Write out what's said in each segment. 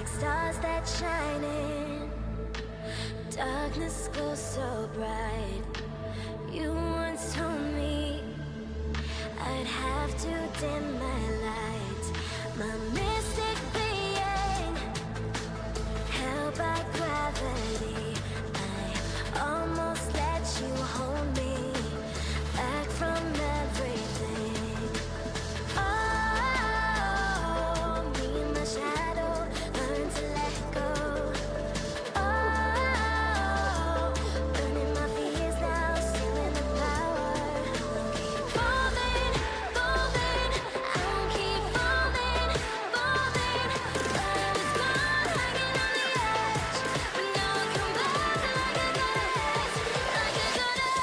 like stars that shine in darkness glows so bright. You once told me I'd have to dim my light, my mystic being held by gravity. I almost let you hold me back from everything. Oh, me and my shadow learn to let go. Oh, burning my fears now, stealing the power. Keep falling, falling, I won't keep falling, falling. But I was gone, hanging on the edge, but now I come back like a goddess, like a goddess.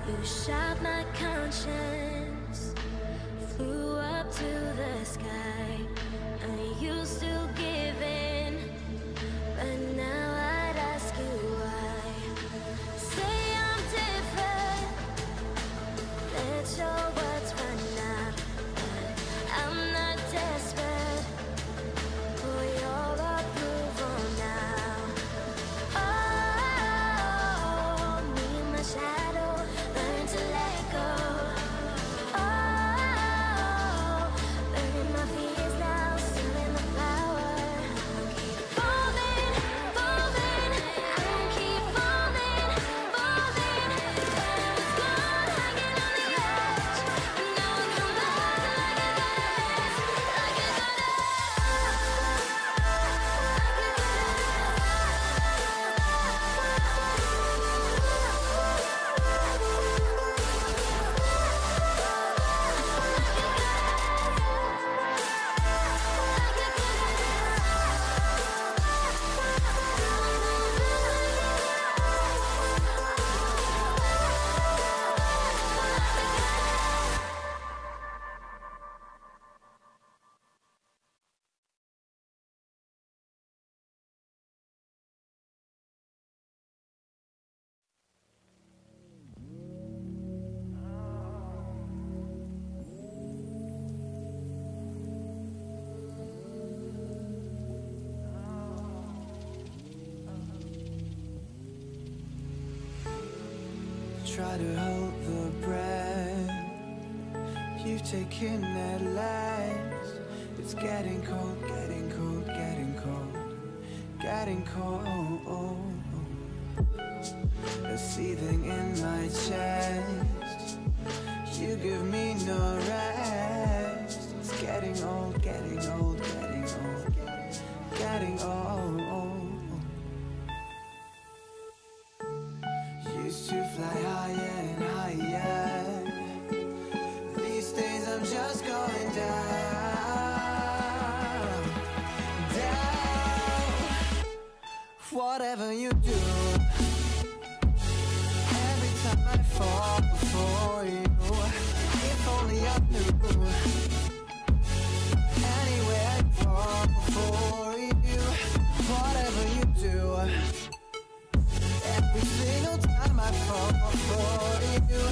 You shot my conscience, flew up to the sky. Are you still giving? But now I'd ask you why. Say I'm different, let your words run out. But I'm not desperate for your approval now. Oh, me and my shadow learn to let go. Oh, burning my fears now, stealing the power. Keep falling, falling, I won't keep falling, falling. But I was gone, hanging on the edge, but now I come back like a goddess, like a Try to hold the breath you've taken at last. It's getting cold, getting cold, getting cold, getting cold. A seething in my chest, you give me no rest. It's getting old, getting old, getting old, getting old. Used to fly higher and higher. These days I'm just going down, down. Whatever you do, every time I fall before you. If only I knew. Anyway, I fall before you. Whatever you do, every single time I fall for you.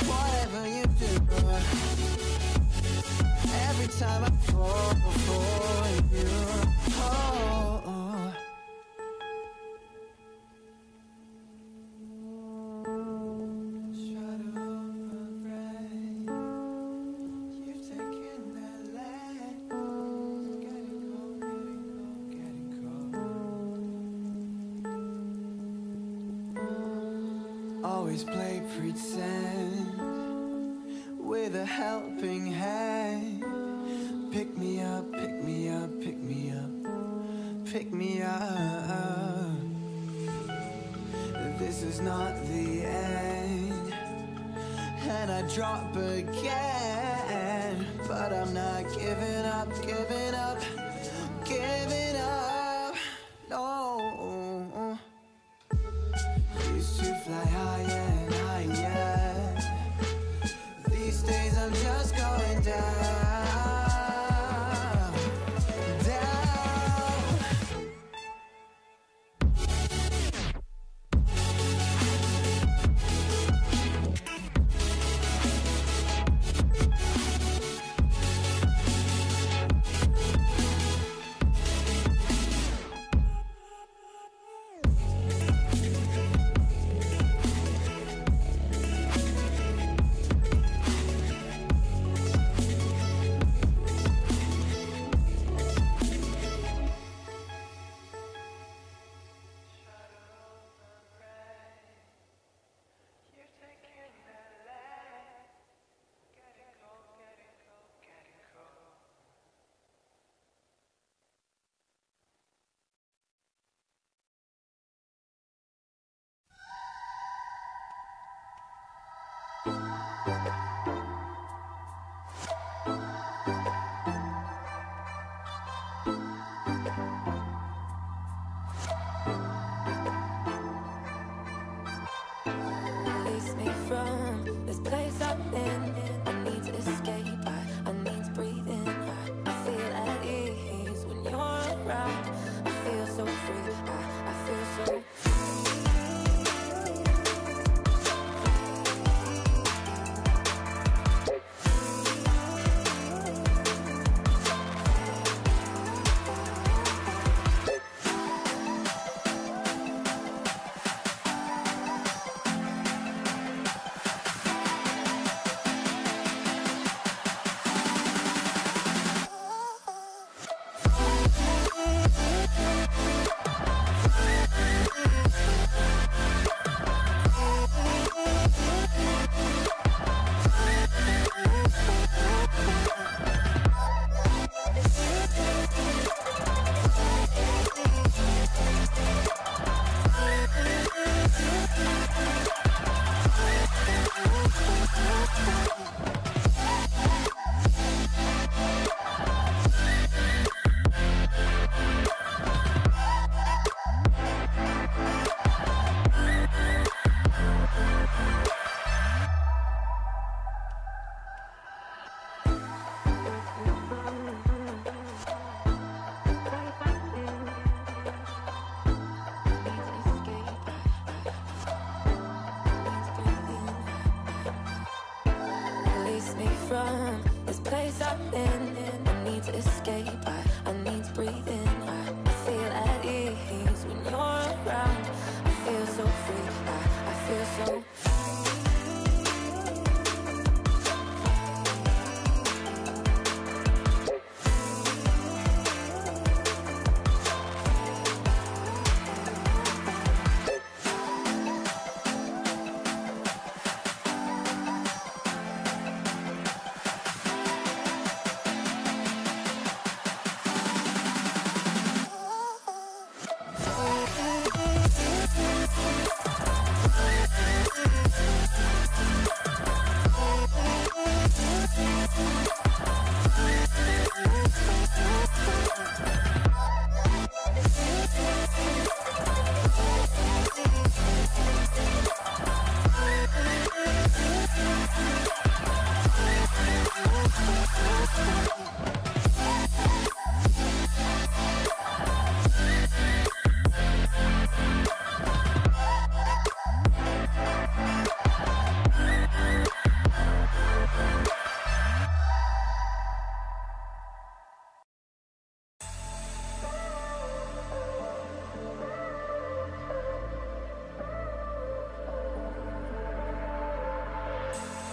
Whatever you do, every time I fall for you. Oh. Try to hold my breath. You've taken that lead. Getting cold, getting cold, getting cold. Always play pretend with a helping hand. Pick me up, pick me up, pick me up, pick me up. This is not the end. and I drop again. But I'm not giving up, giving up, giving up, no. Used to fly higher and higher. These days I'm just going down. Release me from this place I'm in. I need to escape, I need to breathe in. I feel at ease when you're around. I feel so free, I feel so. From this place I'm in, I need to escape, I need to breathe in. I feel at ease when you're around. I feel so free, I feel so.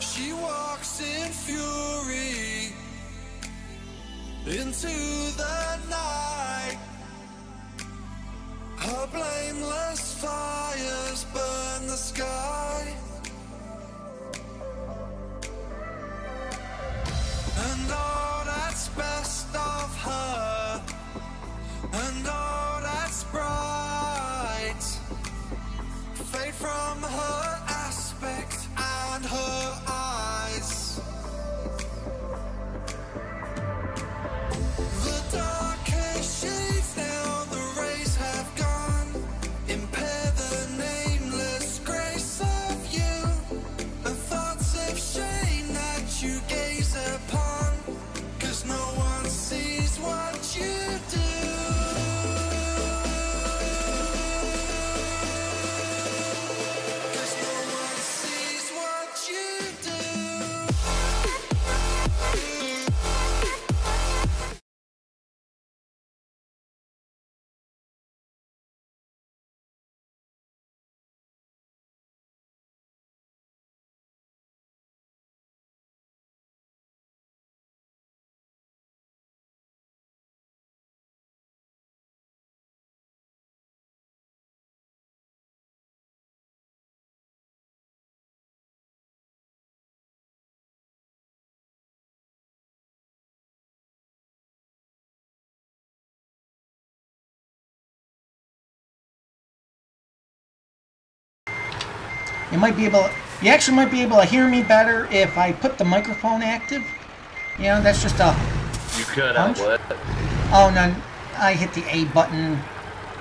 She walks in fury into the night. Her blameless fires burn the sky, and all that's best of her, and all that's bright, fade from her aspect and her eyes. upon, 'cause no one sees what you do. 'Cause no one sees what you do. You actually might be able to hear me better if I put the microphone active. You know, that's just a You cut punch. out what? Oh, no, I hit the A button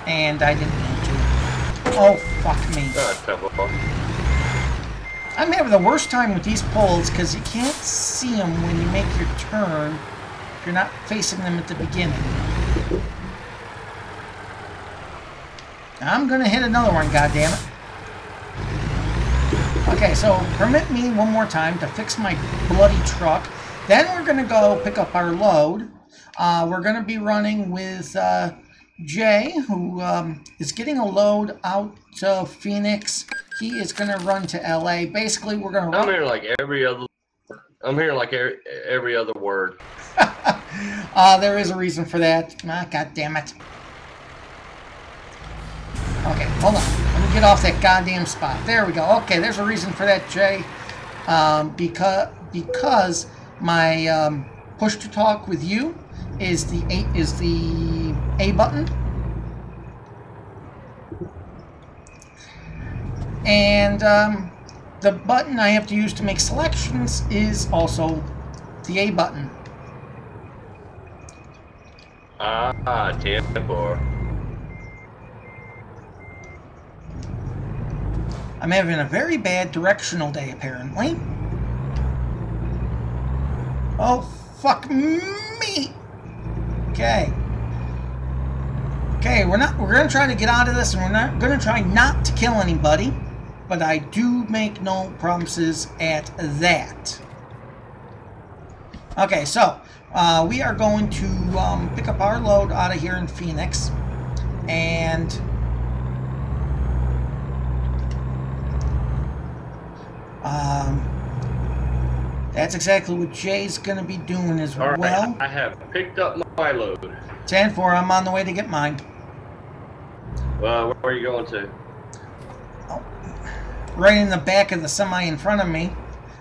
and I didn't mean to. Oh, fuck me. I'm having the worst time with these poles because you can't see them when you make your turn if you're not facing them at the beginning. I'm gonna hit another one, goddammit. Okay, so permit me one more time to fix my bloody truck. Then we're gonna go pick up our load. We're gonna be running with Jay, who is getting a load out to Phoenix. He is gonna run to LA. Basically, we're gonna run. I'm hearing like every other. I'm hearing like every other word. There is a reason for that. Ah, God damn it. Okay, hold on. Let me get off that goddamn spot. There we go. Okay, there's a reason for that, Jay. Because my push to talk with you is the A button. And the button I have to use to make selections is also the A button. 10-4. I'm having a very bad directional day, apparently. Oh, fuck me! Okay. Okay, we're gonna try to get out of this, and we're gonna try not to kill anybody, but I do make no promises at that. Okay, so we are going to pick up our load out of here in Phoenix, and that's exactly what Jay's going to be doing as All right, well. I have picked up my load. 10-4, I'm on the way to get mine. Where are you going to? Oh, right in the back of the semi in front of me.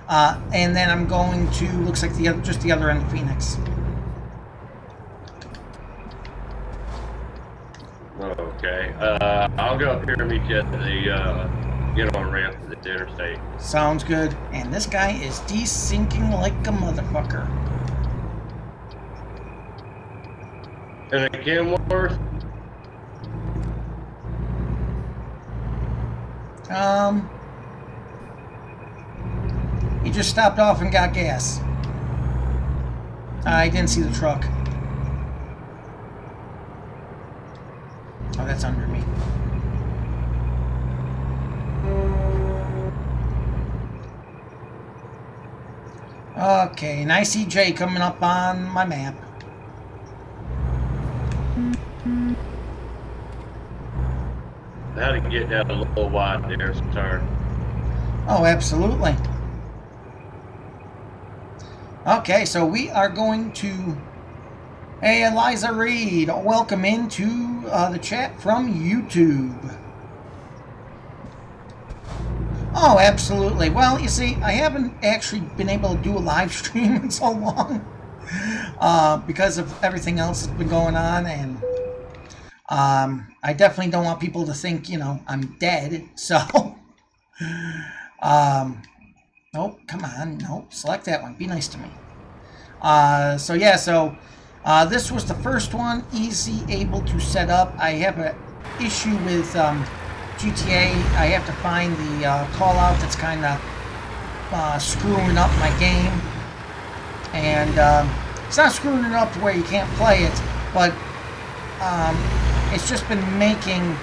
And then I'm going to, looks like just the other end of Phoenix. Okay. I'll go up here and meet you at the get on ramp to the interstate. Sounds good. And this guy is desyncing like a motherfucker. And at Kenworth? He just stopped off and got gas. I didn't see the truck. Oh, that's under me. Okay, and I see Jay coming up on my map. I had to get down a little wide there, so turn. Oh, absolutely. Okay, so we are going to... Hey, Eliza Reed, welcome into the chat from YouTube. Oh, absolutely. Well, you see, I haven't actually been able to do a live stream in so long because of everything else that's been going on, and I definitely don't want people to think, you know, I'm dead, so... Nope, come on, nope, select that one, be nice to me. So yeah, so this was the first one, easy, able to set up. I have an issue with GTA. I have to find the call out that's kind of screwing up my game. and it's not screwing it up to where you can't play it, but it's just been making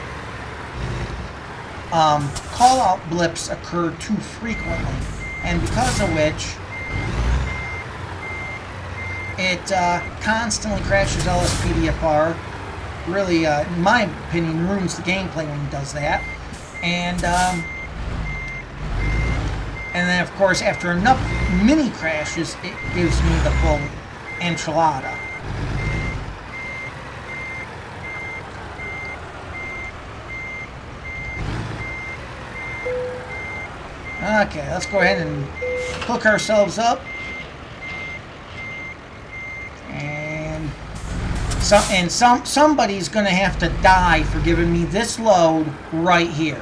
call-out blips occur too frequently, and because of which it constantly crashes LSPDFR. Really, in my opinion, ruins the gameplay when it does that. And then, of course, after enough mini crashes, it gives me the full enchilada. Okay, let's go ahead and hook ourselves up. And somebody's going to have to die for giving me this load right here.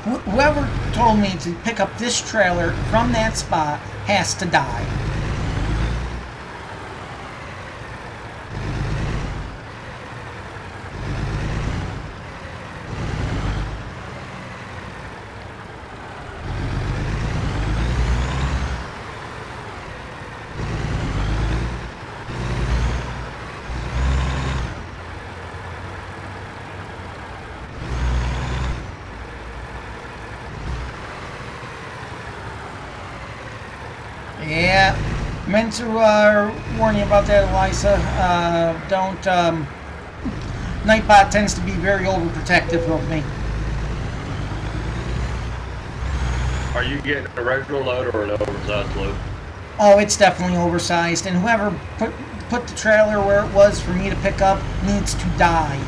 Whoever told me to pick up this trailer from that spot has to die. Yeah, meant to warn you about that, Elisa. Nightbot tends to be very overprotective of me. Are you getting a regular load or an oversized load? Oh, it's definitely oversized, and whoever put the trailer where it was for me to pick up needs to die.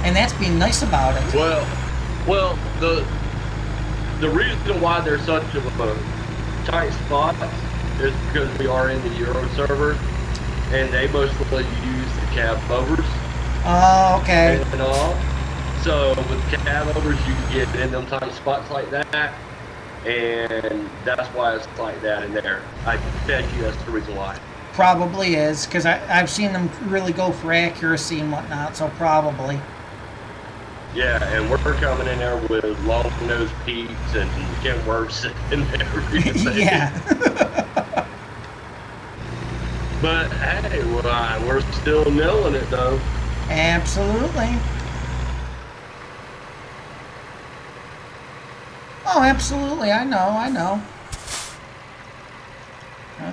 And that's being nice about it. Well, the reason why there's such a tight spot is because we are in the Euro server, and they mostly use the cab overs. Oh, okay. And all. So with cab overs, you can get in them tight spots like that, and that's why it's like that in there. I bet you that's the reason why. Probably is, because I've seen them really go for accuracy and whatnot, so probably. Yeah, and we're coming in there with long-nosed Pete's and Kentworths and everything. Yeah. But hey, we're still nailing it though. Absolutely. Oh, absolutely. I know.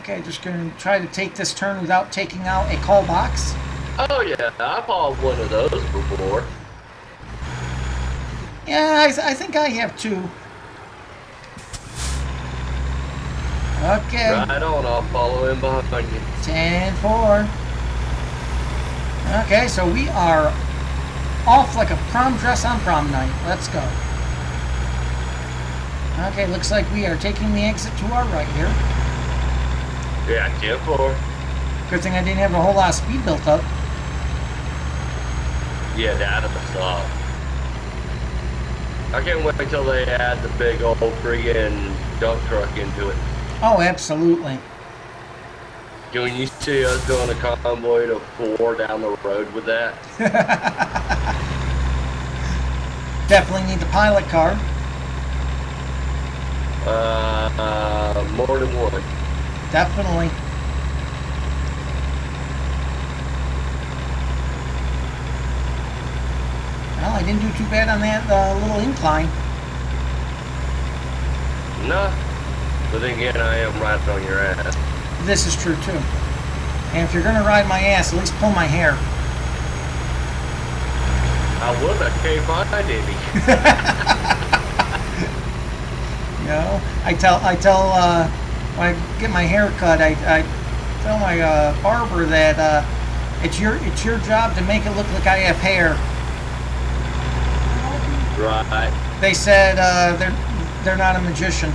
Okay, just going to try to take this turn without taking out a call box. Oh yeah, I've hauled one of those before. Yeah, I think I have too. Okay. Right on, I'll follow in behind you. 10-4. Okay, so we are off like a prom dress on prom night. Let's go. Okay, looks like we are taking the exit to our right here. Yeah, 10-4. Good thing I didn't have a whole lot of speed built up. Yeah, that is the stop. I can't wait until they add the big old friggin' dump truck into it. Oh, absolutely. Can you see us doing a convoy to 4 down the road with that? Definitely need the pilot car. More than one. Definitely. Well, I didn't do too bad on that little incline. No. But then again, I am right on your ass. This is true, too. And if you're going to ride my ass, at least pull my hair. I would, I can't find any. No, I tell when I get my hair cut, I tell my barber that it's your job to make it look like I have hair. Right. They said they're not a magician.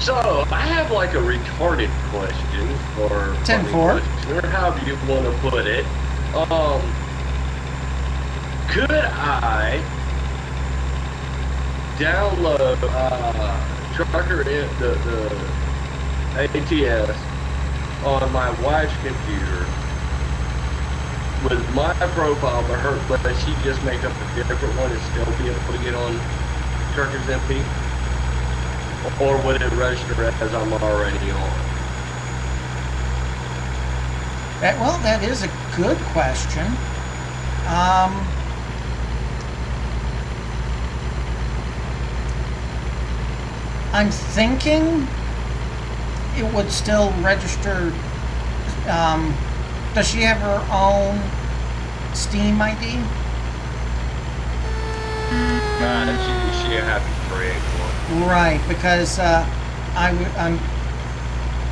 So I have like a retarded question, or 10-4, or however you want to put it. Could I download Trucker the ATS on my wife's computer with my profile, but she just make up a different one and still be able to get on Truckers MP? Or would it register as I'm already on? Well, that is a good question. I'm thinking it would still register. Does she have her own Steam ID? She have to create one. Right, because I'm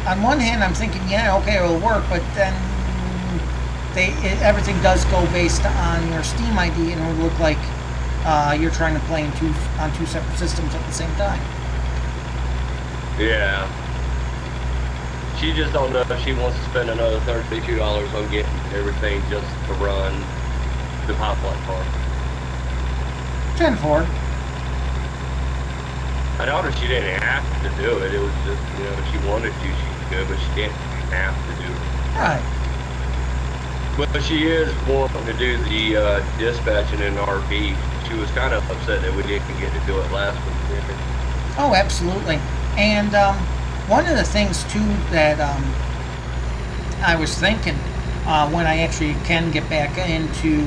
on one hand I'm thinking, yeah, okay, it'll work, but then everything does go based on your Steam ID, and it would look like you're trying to play on two separate systems at the same time. Yeah. She just don't know if she wants to spend another $32 on getting everything just to run the Poplar car. 10-4. I told her she didn't have to do it. It was just, you know, if she wanted to, she could, but she didn't have to do it. Right. But she is wanting to do the dispatching in RP. She was kind of upset that we didn't get to do it last week. Oh, absolutely. And one of the things, too, that I was thinking when I actually can get back into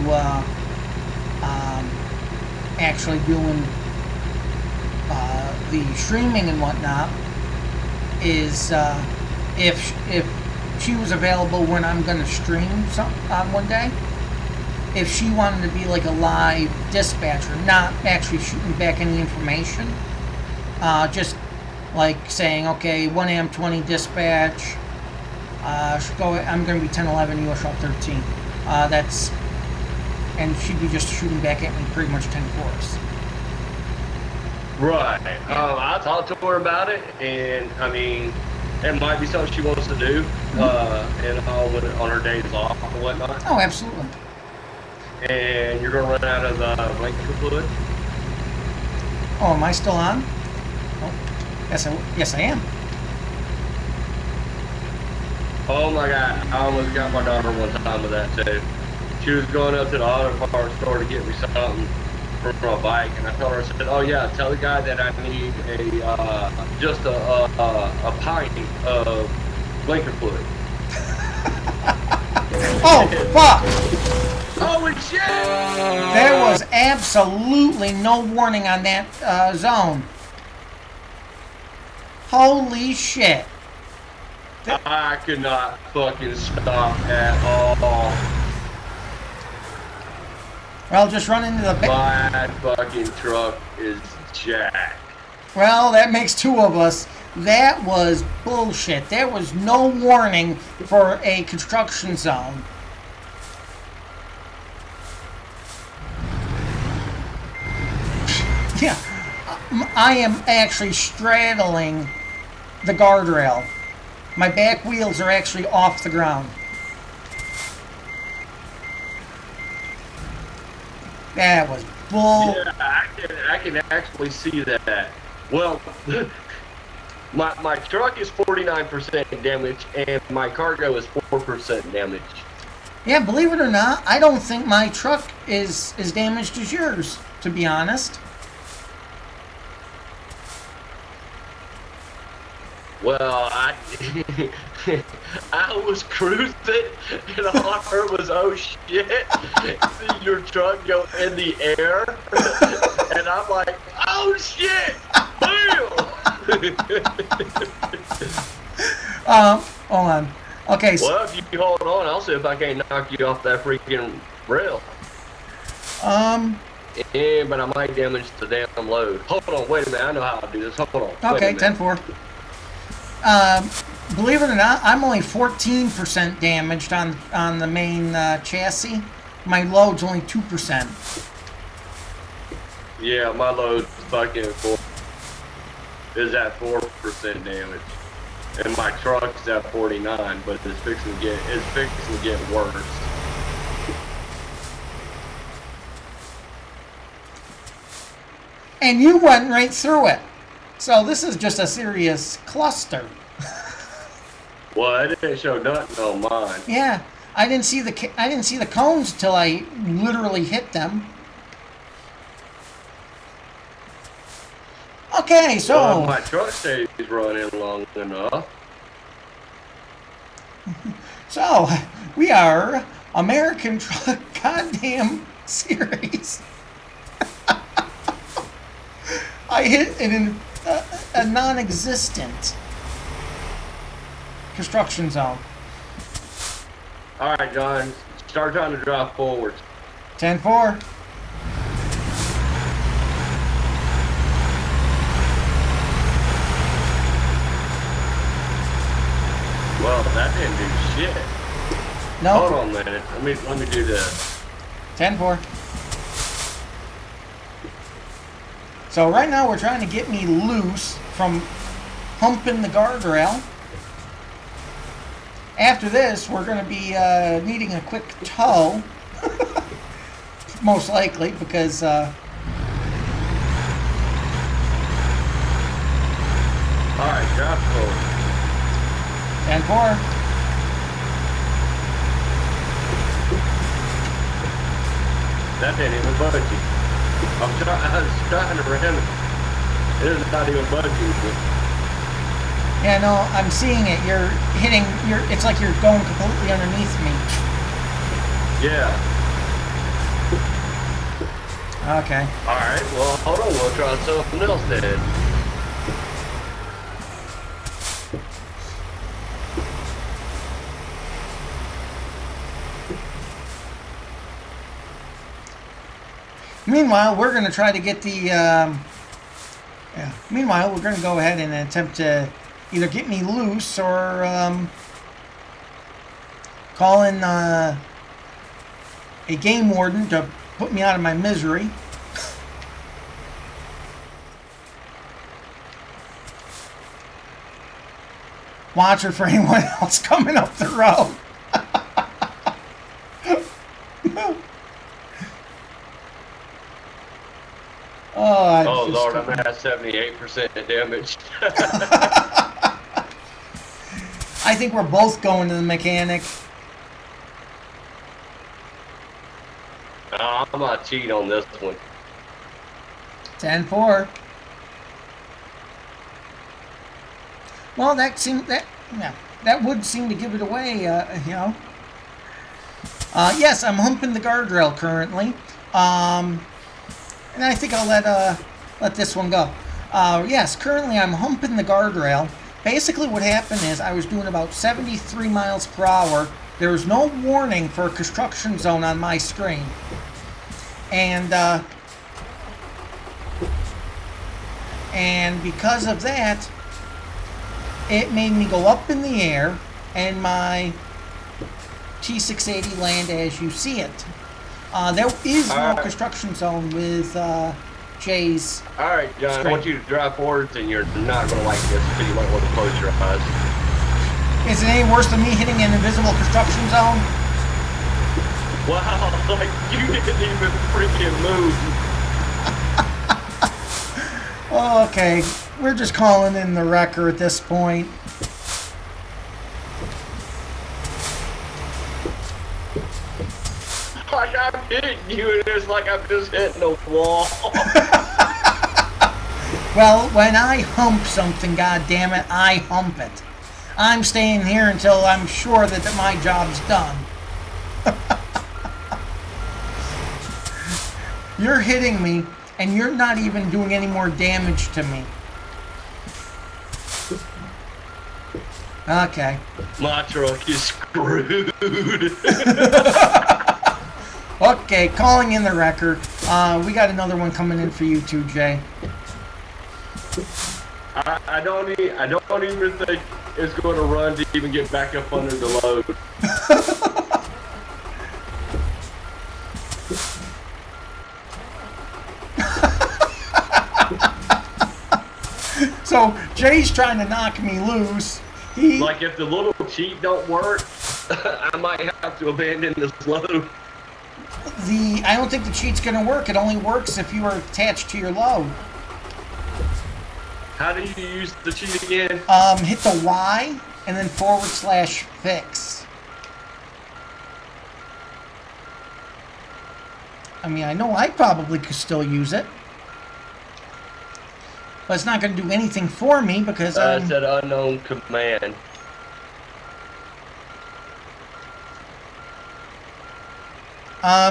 actually doing the streaming and whatnot is if she was available when I'm going to stream on one day, if she wanted to be like a live dispatcher, not actually shooting back any information, just like saying, okay, 1 AM 20 dispatch, I'm going to be 1011 US Route 13. And she'd be just shooting back at me pretty much 10-4s. Right. I talked to her about it, and I mean, it might be something she wants to do, and on her days off and whatnot. Oh, absolutely. And you're gonna run out of blanket fluid. Oh, am I still on? Oh, yes, I am. Oh my God! I almost got my daughter one time with that too. She was going up to the auto parts store to get me something for a bike, and I told her, I said, "Oh yeah, tell the guy that I need just a pint of blanket fluid." Oh, fuck! Holy shit! There was absolutely no warning on that zone. Holy shit. I could not fucking stop at all. Well, just run into the back. My fucking truck is jacked. Well, that makes two of us. That was bullshit. There was no warning for a construction zone. Yeah, I am actually straddling the guardrail. My back wheels are actually off the ground. That was bull. Yeah, I can actually see that. Well, my truck is 49% damage, and my cargo is 4% damage. Yeah, believe it or not, I don't think my truck is as damaged as yours, to be honest. Well, I was cruising, and all I heard was, "Oh shit!" See your truck go in the air, and I'm like, "Oh shit!" Hold on. Okay. Well, if you hold on, I'll see if I can't knock you off that freaking rail. Yeah, but I might damage the damn load. Hold on, wait a minute. I know how to do this. Hold on. Okay, 10-4. Believe it or not, I'm only 14% damaged on the main chassis. My load's only 2%. Yeah, my load's fucking is at 4% damage, and my truck's at 49, but it's fixing to get worse. And you went right through it. So this is just a serious cluster. Well, it didn't show nothing on mine. Yeah. I didn't see the cones till I literally hit them. Okay, so my truck stays running long enough. So we are American Truck Goddamn Series. I hit a non-existent construction zone. All right, John, start trying to drive forward. 10-4. Well, that didn't do shit. No. Hold on a minute. Let me do this. 10-4. So right now we're trying to get me loose from humping the guardrail. After this, we're going to be needing a quick tow. Most likely, because... All right, drive forward. 10-4. That didn't even budge you. I was trying to ram it. It is not even budging. Yeah, no, I'm seeing it. You're hitting. It's like you're going completely underneath me. Yeah. Okay. All right. Well, hold on. We'll try something else then. Meanwhile, we're going to try to get the... Meanwhile, we're going to go ahead and attempt to either get me loose or call in a game warden to put me out of my misery. Watch her for anyone else coming up the road. Oh Lord, I'm at 78% damage. I think we're both going to the mechanic. I'm gonna cheat on this one. 10-4. Well, that would seem to give it away, you know. Yes, I'm humping the guardrail currently. And I think I'll let this one go. Yes, currently I'm humping the guardrail. Basically what happened is I was doing about 73 miles per hour. There was no warning for a construction zone on my screen. And because of that, it made me go up in the air, and my T680 land as you see it. There is no construction zone with Jay's. All right, John, screen. I want you to drive forward, and you're not going to like this, so you might want to close your eyes. Is it any worse than me hitting an invisible construction zone? Wow, like you didn't even freaking move. Oh, okay, we're just calling in the wrecker at this point. Like I'm hitting you, and it's like I'm just hitting a wall. Well, when I hump something, goddammit, I hump it. I'm staying here until I'm sure that my job's done. You're hitting me, and you're not even doing any more damage to me. Okay. My truck is screwed. Okay, calling in the wrecker. We got another one coming in for you too, Jay. I don't even think it's going to run to even get back up under the load. So Jay's trying to knock me loose. Like if the little cheat don't work, I might have to abandon this load. I don't think the cheat's gonna work. It only works if you are attached to your load. How do you use the cheat again? Hit the Y and then /fix. I mean, I know I probably could still use it. But it's not going to do anything for me because I said unknown command.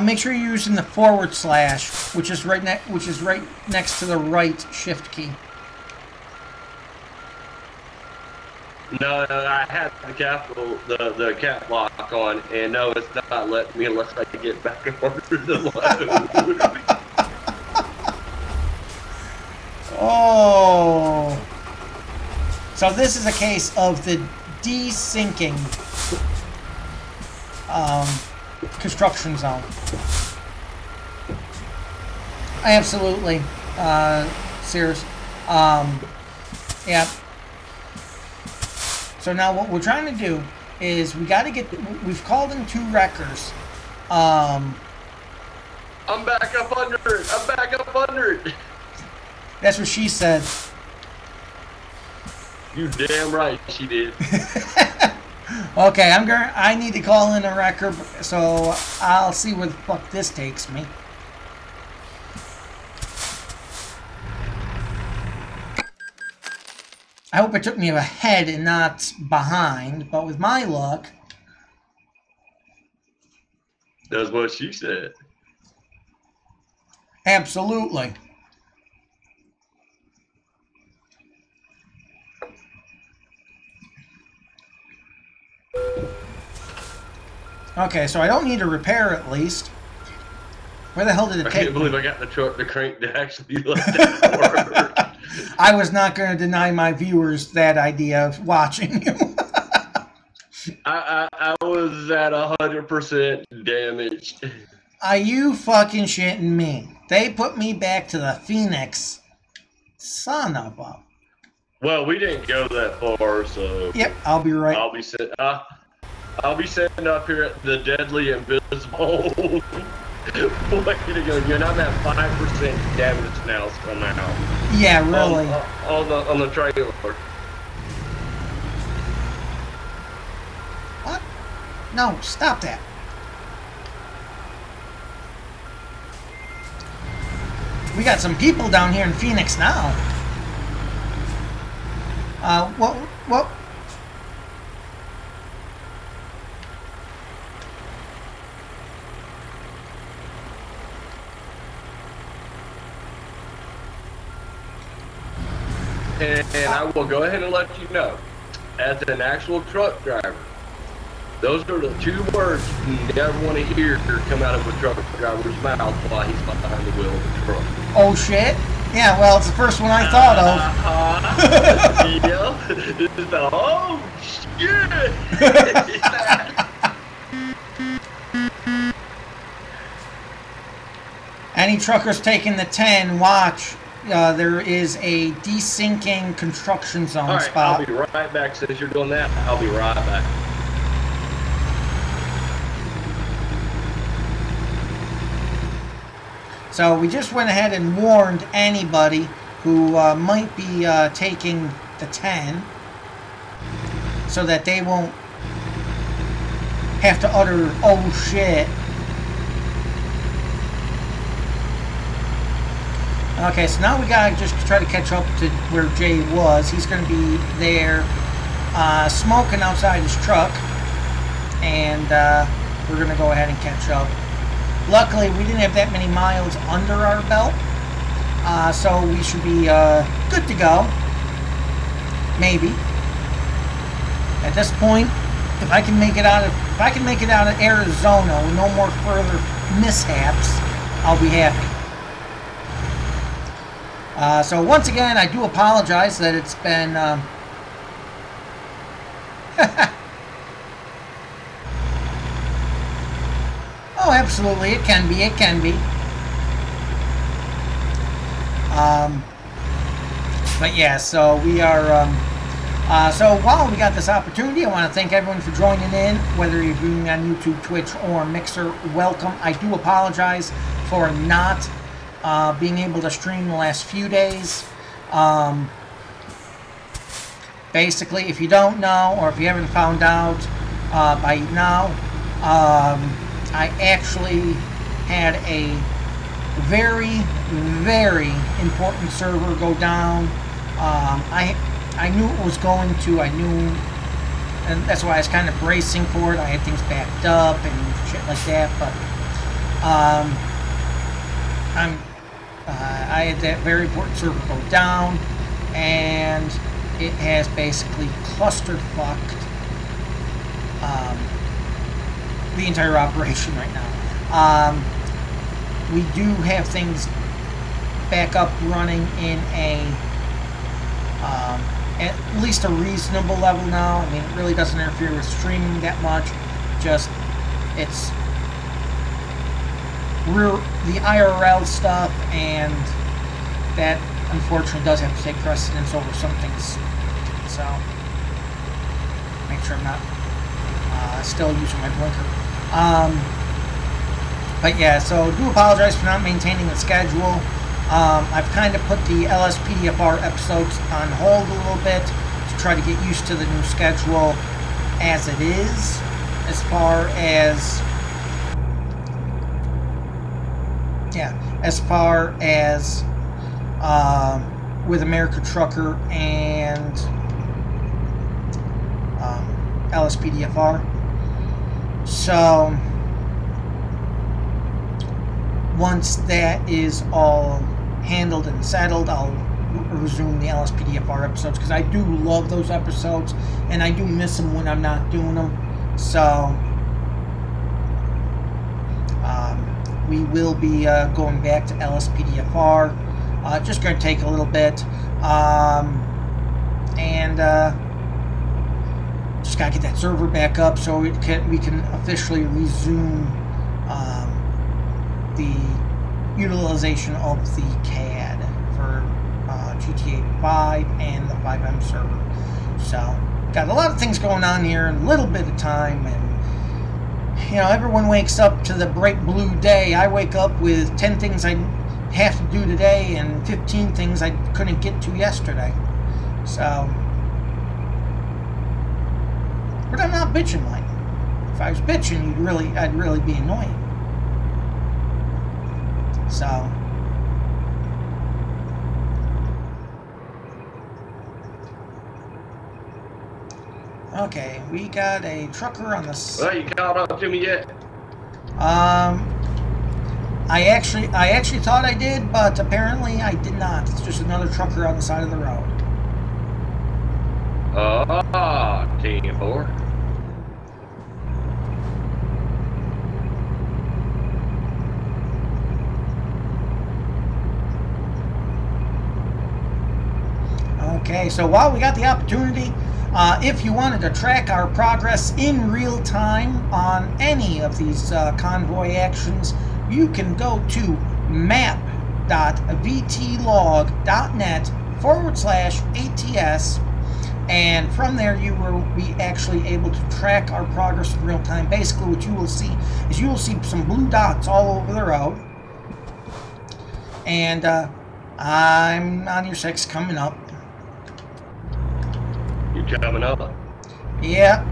Make sure you're using the /, which is right next to the right shift key. No, I had the cap lock on, and no, it's not letting me unless I get back over the load. Oh. So this is a case of the desyncing construction zone. Absolutely, Sears. Yeah. So now what we're trying to do is we got to get. We've called in 2 wreckers. I'm back up under it. I'm back up under it. That's what she said. You damn right she did. Okay, I need to call in a wrecker, so I'll see where the fuck this takes me. I hope it took me ahead and not behind, but with my luck... That's what she said. Absolutely. Okay, so I don't need to repair at least. Where the hell did it take me? I can't believe I got the truck to crank to actually let that work. I was not going to deny my viewers that idea of watching you. I was at 100% damaged. Are you fucking shitting me? They put me back to the Phoenix. Son of a... Well, we didn't go that far, so... Yep, I'll be right. I'll be sitting up here at the deadly invisible. Wait to go. You're not at 5% damage now somehow. Yeah, really. On the trailer. What? No, stop that. We got some people down here in Phoenix now. What? And I will go ahead and let you know, as an actual truck driver, those are the 2 words you never want to hear come out of a truck driver's mouth while he's behind the wheel of the truck. Oh shit? Yeah, well, it's the first one I thought of. Yeah. It's the, oh shit! Any truckers taking the 10, watch. There is a desyncing construction zone Alright, spot. I'll be right back. Since you're doing that, I'll be right back. So we just went ahead and warned anybody who might be taking the 10 so that they won't have to utter, oh shit. Okay, so now we gotta just try to catch up to where Jay was. He's gonna be there smoking outside his truck, and we're gonna go ahead and catch up. Luckily, we didn't have that many miles under our belt, so we should be good to go. Maybe. At this point, if I can make it out of Arizona with no more further mishaps, I'll be happy. So once again, I do apologize that it's been oh, absolutely, it can be. But yeah, so we are so while we got this opportunity, I want to thank everyone for joining in, whether you're viewing on YouTube, Twitch, or Mixer. Welcome. I do apologize for not being able to stream the last few days. Basically, if you don't know, or if you haven't found out by now, I actually had a very, very important server go down. I knew it was going to. I knew, and that's why I was kind of bracing for it. I had things backed up and shit like that, but I had that very important server go down, and it has basically cluster-fucked the entire operation right now. We do have things back up running in a at least a reasonable level now. I mean, it really doesn't interfere with streaming that much. Just it's the IRL stuff, and that unfortunately does have to take precedence over some things. So make sure I'm not still using my blinker. But yeah, so do apologize for not maintaining the schedule. I've kind of put the LSPDFR episodes on hold a little bit to try to get used to the new schedule as it is, as far as with America Trucker and LSPDFR. So once that is all handled and settled, I'll resume the LSPDFR episodes, because I do love those episodes and I do miss them when I'm not doing them. So we will be going back to LSPDFR. Just going to take a little bit, and just got to get that server back up so we can officially resume the utilization of the CAD for GTA 5 and the fivem server. So got a lot of things going on here in a little bit of time, and you know, everyone wakes up to the bright blue day. I wake up with 10 things I have to do today and 15 things I couldn't get to yesterday. So, but I'm not bitching, Mike. If I was bitching, I'd really be annoying. So, okay, we got a trucker on the. Well, you caught up to me yet? I actually thought I did, but apparently I did not. It's just another trucker on the side of the road. TN4. Okay, so while we got the opportunity, if you wanted to track our progress in real time on any of these convoy actions, you can go to map.vtlog.net/ATS, and from there you will be actually able to track our progress in real time. Basically what you will see is you will see some blue dots all over the road, and I'm on your 6 coming up. You coming up? Yeah.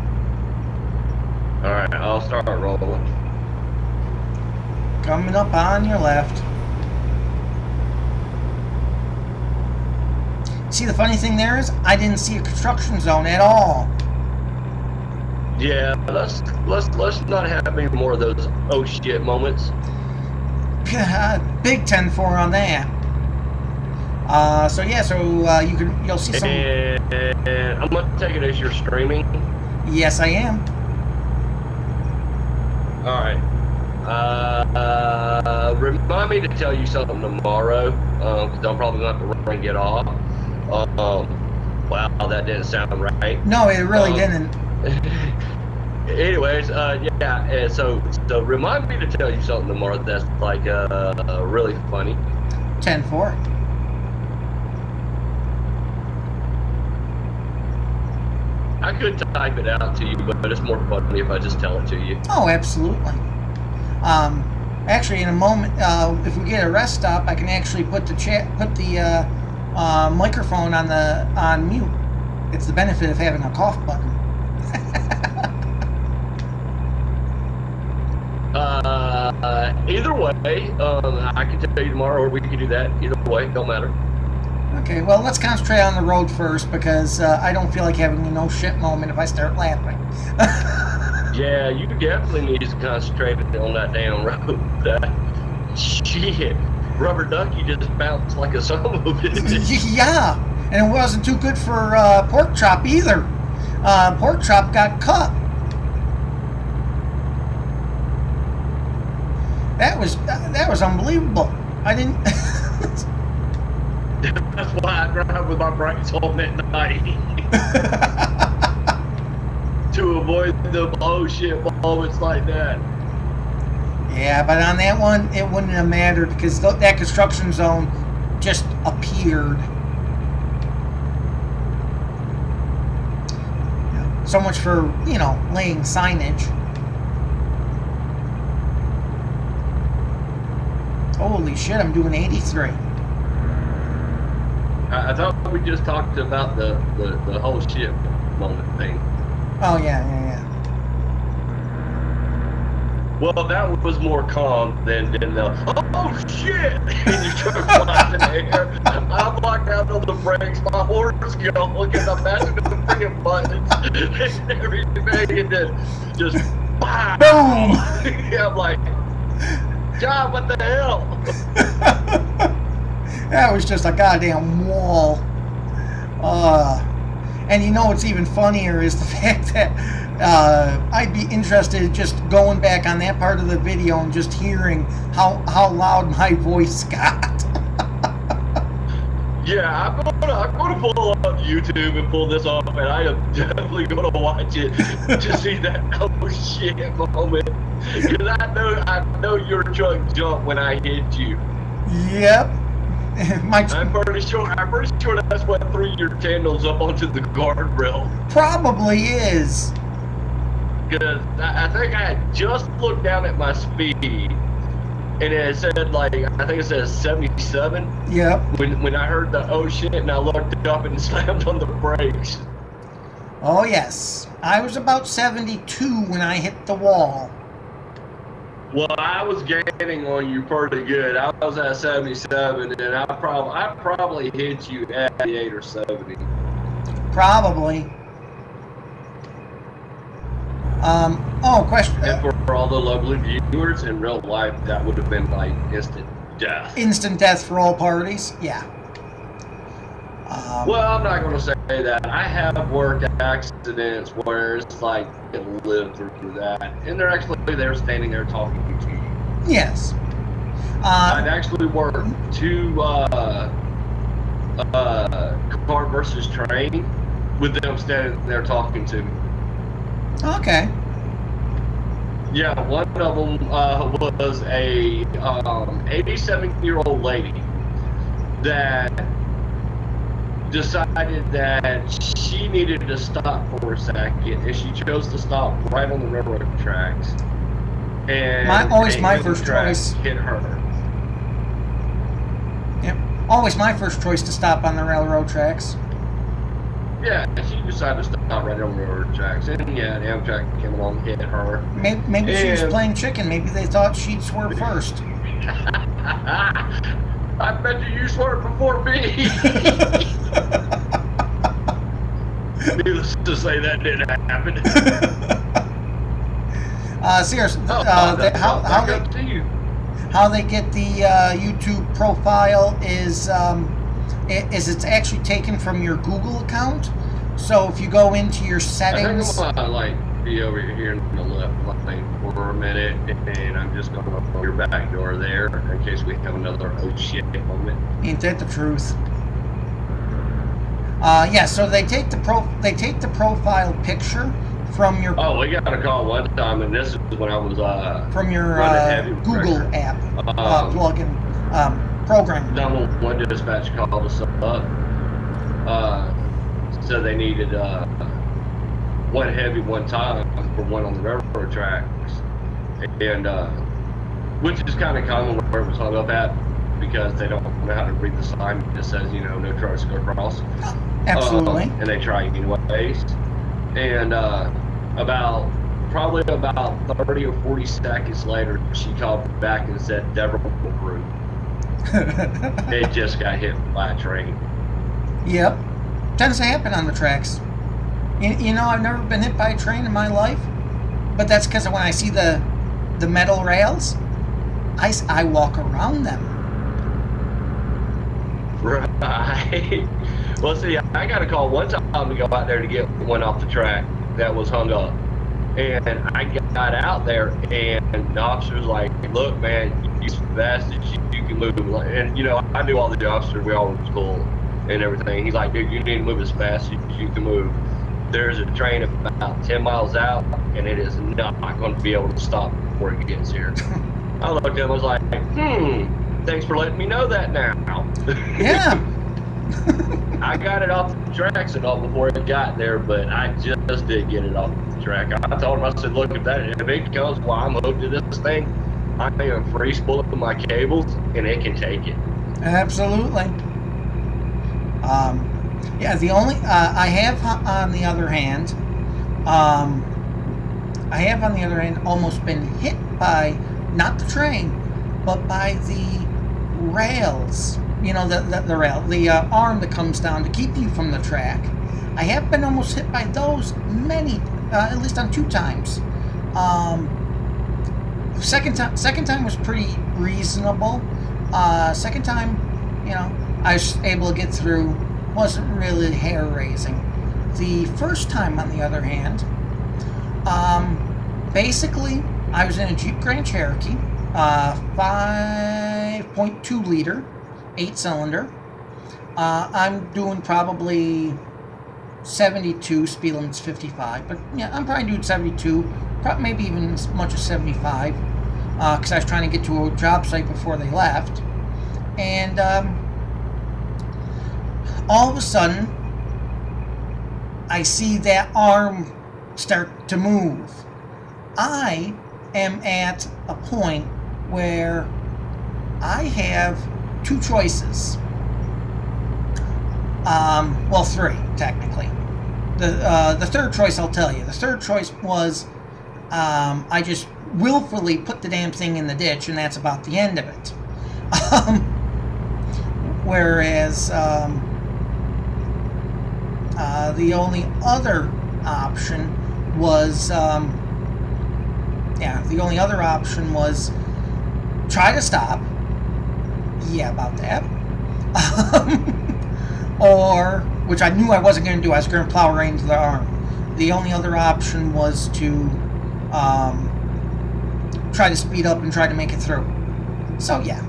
Alright, I'll start rolling. Coming up on your left. See, the funny thing there is, I didn't see a construction zone at all. Yeah, let's not have any more of those oh shit moments. Big 10-4 on that. So yeah, so you'll see some. And I'm gonna take it as you're streaming. Yes, I am. All right. Remind me to tell you something tomorrow, because I'm probably gonna have to ring it off. Wow, that didn't sound right. No, it really didn't. Anyways, yeah. So remind me to tell you something tomorrow that's like really funny. 10-4. I could type it out to you, but it's more funny if I just tell it to you. Oh, absolutely. Actually, in a moment, if we get a rest stop, I can actually put the microphone on mute. It's the benefit of having a cough button. either way, I can tell you tomorrow, or we can do that. Either way, don't matter. Okay, well, let's concentrate on the road first, because I don't feel like having a no shit moment if I start laughing. Yeah, you definitely need to concentrate on that damn road. Shit, rubber ducky just bounced like a son of a bitch. Yeah, and it wasn't too good for pork chop either. Pork chop got cut. That was unbelievable. I didn't. That's why I drive with my brakes on at night. To avoid the oh shit moments like that. Yeah, but on that one, it wouldn't have mattered because that construction zone just appeared. So much for, you know, laying signage. Holy shit, I'm doing 83. I thought we just talked about the whole shit moment thing. Oh, yeah. Well, that was more calm than the oh shit! And you truck flies in the air. I'm locked out on the brakes. My horse going because I'm mashing the freaking buttons and everything, and then just boom! I'm like, God, what the hell? That was just a goddamn wall. And you know what's even funnier is the fact that I'd be interested just going back on that part of the video and just hearing how loud my voice got. Yeah, I'm gonna pull up YouTube and pull this off, and I am definitely gonna watch it to see that oh shit moment. Because I know your truck jumped when I hit you. Yep. I'm pretty sure that's what threw your tendons up onto the guardrail. Probably is. Because I think I had just looked down at my speed, and it said like, I think it says 77. Yep. When I heard the oh shit, and I looked up and slammed on the brakes. Oh yes. I was about 72 when I hit the wall. Well, I was gaining on you pretty good. I was at 77, and I probably hit you at 88 or 70. Probably. Oh, question. And for all the lovely viewers, in real life, that would have been like instant death. Instant death for all parties? Yeah. Well, I'm not going to say that. I have worked accidents where it's like you can live through that, and they're standing there talking to you. Yes. I've actually worked 2 car versus train with them standing there talking to me. Okay. Yeah, one of them was a 87-year-old lady that decided that she needed to stop for a second, and she chose to stop right on the railroad tracks. And always my first choice. Hit her. Yep. Always my first choice to stop on the railroad tracks. Yeah, she decided to stop right on the railroad tracks, and yeah, the Amtrak came along and hit her. Maybe she was playing chicken. Maybe they thought she'd swerve first. I bet you swerved before me. Needless to say, that didn't happen. Seriously, How they get the YouTube profile is it's actually taken from your Google account. So if you go into your settings, I think I'm gonna be over here in the left lane for a minute, and I'm just gonna open your back door there in case we have another oh shit moment. Ain't that the truth? Yeah. So they take the profile picture from your. Oh, we got a call one time, and this is when I was from your Google app plugin program. 911 dispatch called us up. So they needed one heavy one time for one on the railroad tracks, and which is kind of common where it was hung up at because they don't know how to read the sign that says, you know, no trucks go across. Absolutely. And they try anyways. And about probably about 30 or 40 seconds later, she called back and said, "Deborah Crew." It just got hit by a train. Yep. Tends to happen on the tracks. You know, I've never been hit by a train in my life, but that's because when I see the metal rails, I walk around them. Right. Well, see, I got a call one time to go out there to get one off the track that was hung up. And I got out there, and the officer was like, "Look, man, you as fast as you can move." And, you know, I knew all the officers. We all was cool and everything. He's like, "Dude, you need to move as fast as you can move. There's a train about 10 miles out, and it is not going to be able to stop before it gets here." I looked at him, I was like, thanks for letting me know that now. Yeah. I got it off the tracks and all before it got there, but I just did get it off the track. I told him, I said, "Look, if it comes while I'm hooked to this thing, I am free spooling my cables, and it can take it." Absolutely. Yeah, the only I have on the other hand, almost been hit by not the train, but by the rails. You know, the rail, the arm that comes down to keep you from the track. I have been almost hit by those many, at least on 2 times. Second time was pretty reasonable. Second time, you know, I was able to get through. Wasn't really hair raising. The first time, on the other hand, basically I was in a Jeep Grand Cherokee, 5.2 liter, 8-cylinder. I'm doing probably 72, speed limit's 55, but yeah, I'm probably doing 72, maybe even as much as 75, because I was trying to get to a job site before they left. And all of a sudden, I see that arm start to move. I am at a point where I have 2 choices. Well, 3, technically. The third choice, I'll tell you. The third choice was I just willfully put the damn thing in the ditch, and that's about the end of it. Whereas the only other option was try to stop. Yeah, about that. Or, which I knew I wasn't going to do, I was going to plow right into the arm. The only other option was to try to speed up and try to make it through. So, yeah.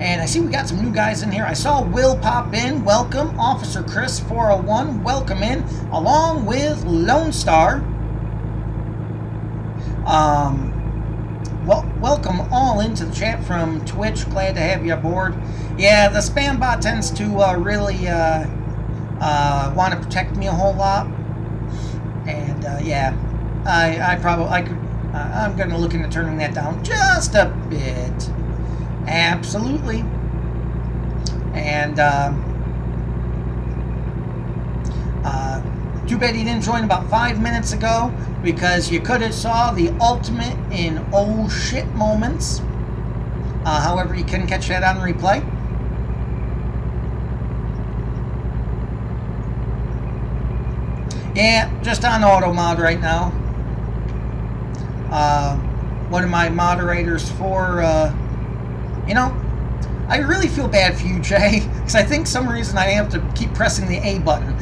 And I see we got some new guys in here. I saw Will pop in. Welcome. Officer Chris 401. Welcome in. Along with Lone Star. Welcome all into the chat from Twitch. Glad to have you aboard. Yeah, the spam bot tends to really want to protect me a whole lot. And yeah, I'm going to look into turning that down just a bit. Absolutely. And too bad you didn't join about 5 minutes ago, because you could have saw the ultimate in oh shit moments. However, you can catch that on replay. Yeah, just on auto mod right now. One of my moderators for you know, I really feel bad for you, Jay, because I think some reason I have to keep pressing the A button.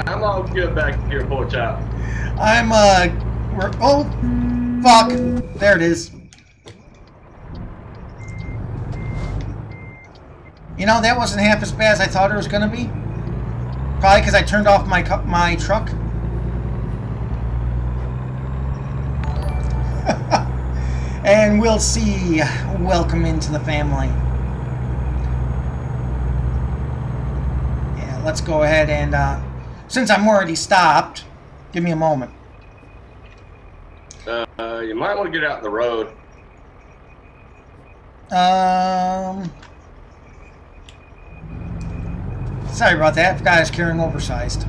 I'm all good back here, poor child. Oh, fuck. There it is. You know, that wasn't half as bad as I thought it was going to be. Probably because I turned off my truck. And we'll see. Welcome into the family. Yeah, let's go ahead and, since I'm already stopped, give me a moment. You might want to get out in the road. Sorry about that. I forgot I was carrying oversized.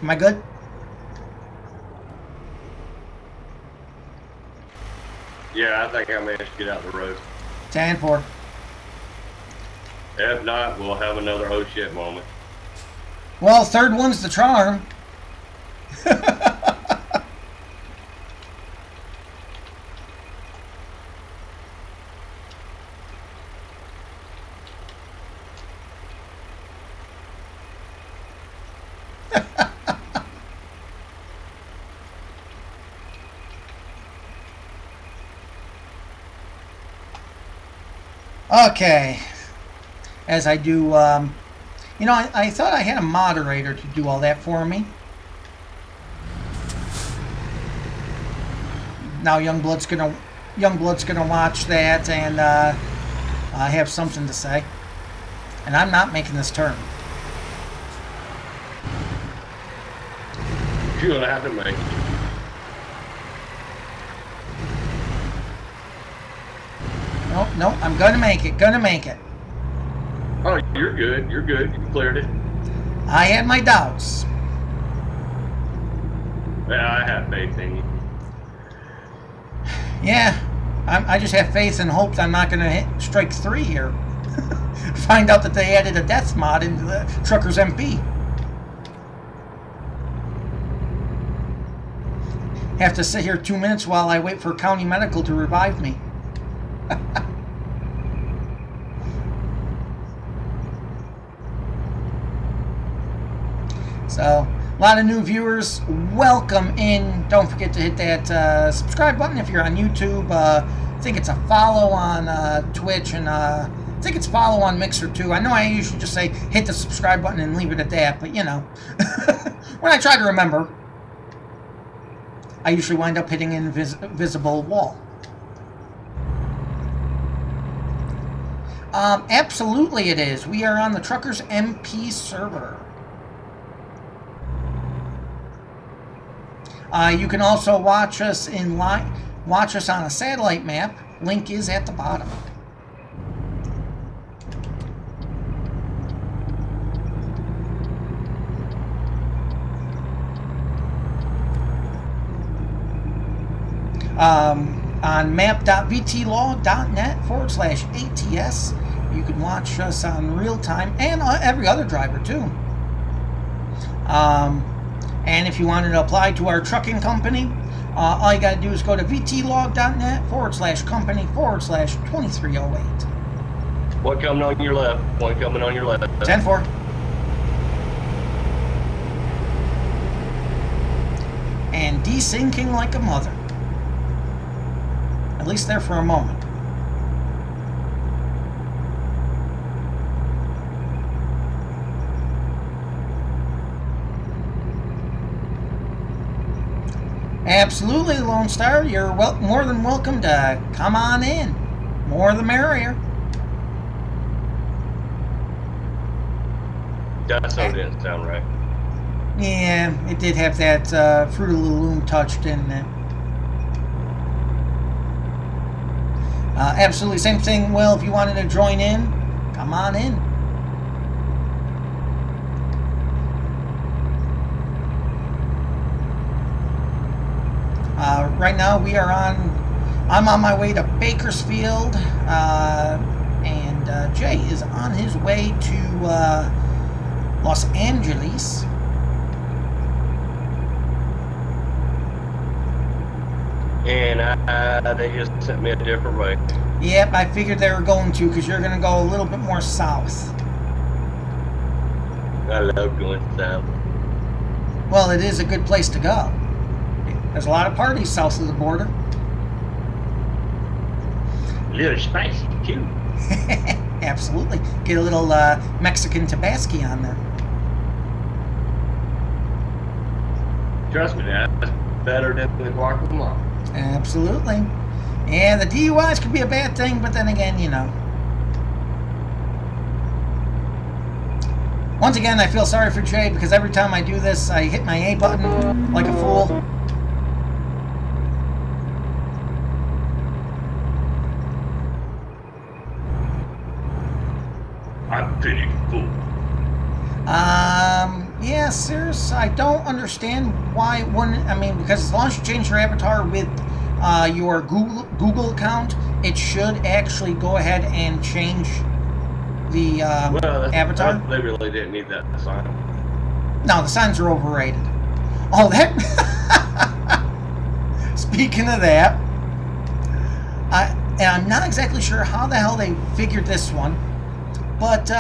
Am I good? Yeah, I think I managed to get out the road. 10-4. If not, we'll have another oh shit moment. Well, third one's the charm. Okay. As I do, you know, I thought I had a moderator to do all that for me. Now Youngblood's gonna watch that and have something to say. And I'm not making this turn. You're gonna have to make it. No, I'm gonna make it. Gonna make it. Oh, you're good. You're good. You cleared it. I had my doubts. Yeah, I have faith in you. Yeah, I just have faith and hope that I'm not gonna hit strike 3 here. Find out that they added a death mod into the Truckers MP. Have to sit here 2 minutes while I wait for county medical to revive me. So, a lot of new viewers, welcome in. Don't forget to hit that subscribe button if you're on YouTube. I think it's a follow on Twitch, and I think it's follow on Mixer too. I know I usually just say hit the subscribe button and leave it at that, but you know, when I try to remember, I usually wind up hitting an invisible wall. Absolutely it is. We are on the Truckers MP server. You can also watch us watch us on a satellite map. Link is at the bottom. On map.vtlog.net/ATS. You can watch us on real time and every other driver too. And if you wanted to apply to our trucking company, all you got to do is go to vtlog.net/company/2308. One coming on your left. One coming on your left. 10-4. And desyncing like a mother. At least there for a moment. Absolutely, Lone Star. You're more than welcome to come on in. More the merrier. That so didn't sound right. Yeah, it did have that Fruit of the Loom touch, didn't it? Absolutely, same thing, Will. If you wanted to join in, come on in. Right now we are I'm on my way to Bakersfield, and Jay is on his way to Los Angeles. And they just sent me a different way. Yep, I figured they were going to, because you're going to go a little bit more south. I love going south. Well, it is a good place to go. There's a lot of parties south of the border. A little spicy, too. Absolutely. Get a little Mexican Tabasco on there. Trust me, that's better than the guacamole. Absolutely. Yeah, the DUIs could be a bad thing, but then again, you know. Once again, I feel sorry for Jay, because every time I do this, I hit my A button like a fool. yeah, serious. I don't understand why I mean, because as long as you change your avatar with your Google account, it should actually go ahead and change the avatar. They really didn't need that sign. No, the signs are overrated. Oh, that. Speaking of that, and I'm not exactly sure how the hell they figured this one, but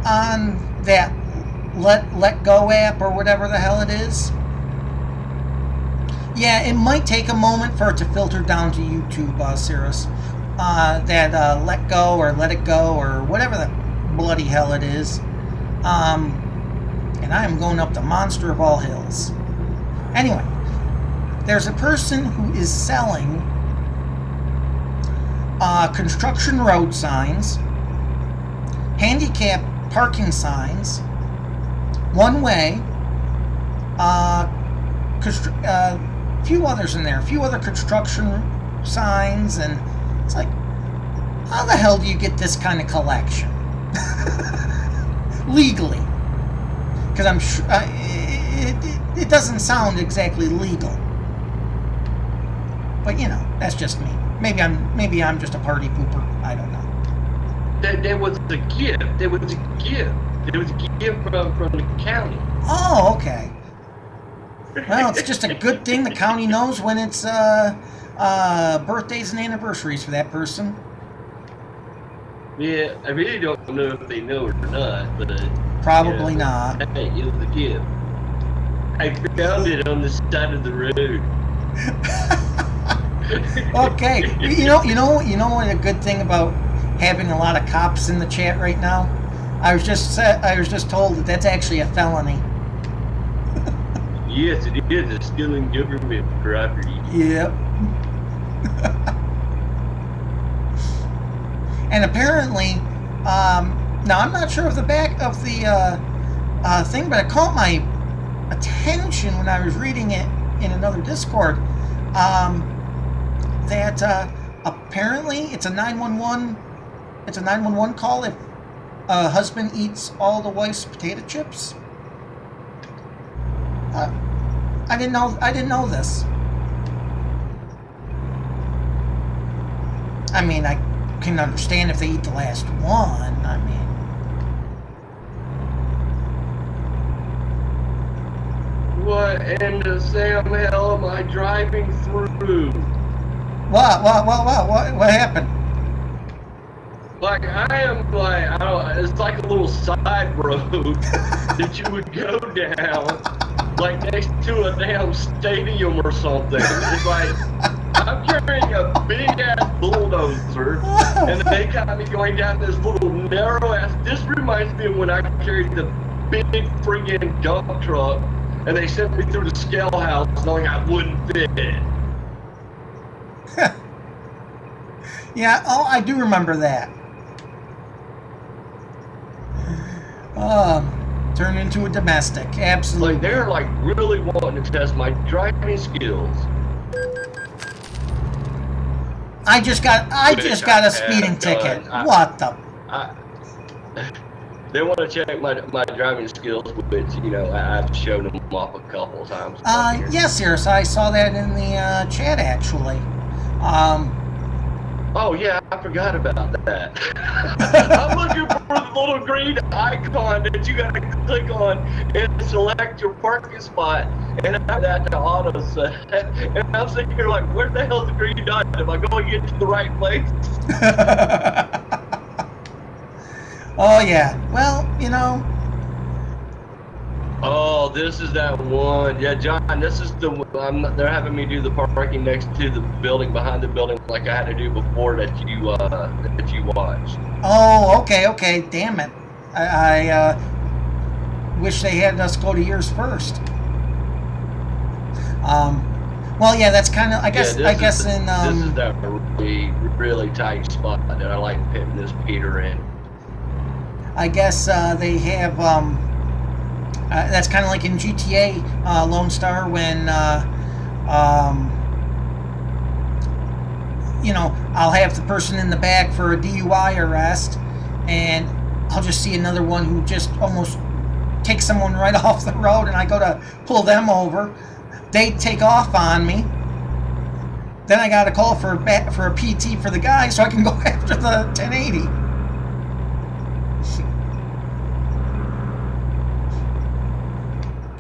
on that Let Go app or whatever the hell it is, yeah, it might take a moment for it to filter down to YouTube, Cirrus. That Let Go or Let It Go or whatever the bloody hell it is. And I am going up the monster of all hills. Anyway, there's a person who is selling construction road signs, handicap parking signs, one-way, few others in there, a few other construction signs, and it's like, how the hell do you get this kind of collection? Legally. Because I'm sure it doesn't sound exactly legal. But you know, that's just me. Maybe I'm just a party pooper. I don't know. There was a gift. There was a gift. There was a gift from the county. Oh, okay. Well, it's just a good thing the county knows when it's birthdays and anniversaries for that person. Yeah, I really don't know if they know it or not, but probably not. Hey, it was a gift. I found it on the side of the road. Okay, you know what a good thing about having a lot of cops in the chat right now? I was just told that that's actually a felony. Yes, it is. It's stealing government property. Yep. And apparently, now I'm not sure of the back of the thing, but it caught my attention when I was reading it in another Discord. That apparently it's a 911. It's a 911 call if a husband eats all the wife's potato chips. I didn't know this. I mean, I can understand if they eat the last one. I mean, what in the Sam hell am I driving through? What happened? Like, I am like, I don't, it's like a little side road that you would go down, like next to a damn stadium or something. It's like, I'm carrying a big ass bulldozer, and they got me going down this little narrow ass. This reminds me of when I carried the big friggin' dump truck, and they sent me through the scale house knowing I wouldn't fit. Yeah, oh, I do remember that. Turned into a domestic, absolutely. Like, they're like really wanting to test my driving skills. I just got a speeding ticket. What the? They want to check my driving skills, which, you know, I've shown them off a couple of times. Yes, Cirrus, I saw that in the chat actually. Oh yeah, I forgot about that. I'm looking for the little green icon that you gotta click on and select your parking spot, and I have that to auto set. And I'm sitting here like, where the hell's the green dot? Am I going to get to the right place? Oh yeah. Well, you know. Oh, this is that one. Yeah, John, this is the one. They're having me do the parking next to the building, behind the building, like I had to do before that you watched. Oh, okay. Damn it. I wish they had us go to yours first. Well, yeah, that's kind of. I guess in this is that really tight spot that I like putting this Peter in. I guess they have. That's kind of like in GTA Lone Star when, you know, I'll have the person in the back for a DUI arrest, and I'll just see another one who just almost takes someone right off the road, and I go to pull them over. They take off on me. Then I got to call for a PT for the guy so I can go after the 1080.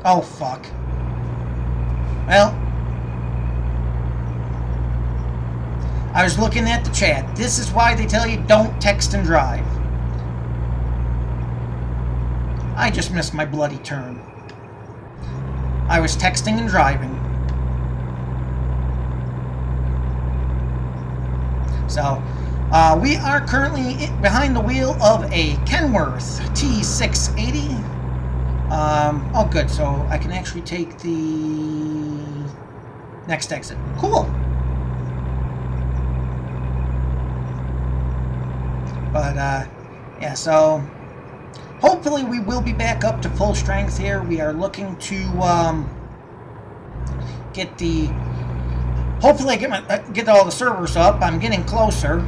Oh, fuck. Well, I was looking at the chat. This is why they tell you don't text and drive. I just missed my bloody turn. I was texting and driving. So, we are currently behind the wheel of a Kenworth T680. Oh, good. So I can actually take the next exit. Cool. But, yeah, so hopefully we will be back up to full strength here. We are looking to get the... Hopefully I get all the servers up. I'm getting closer.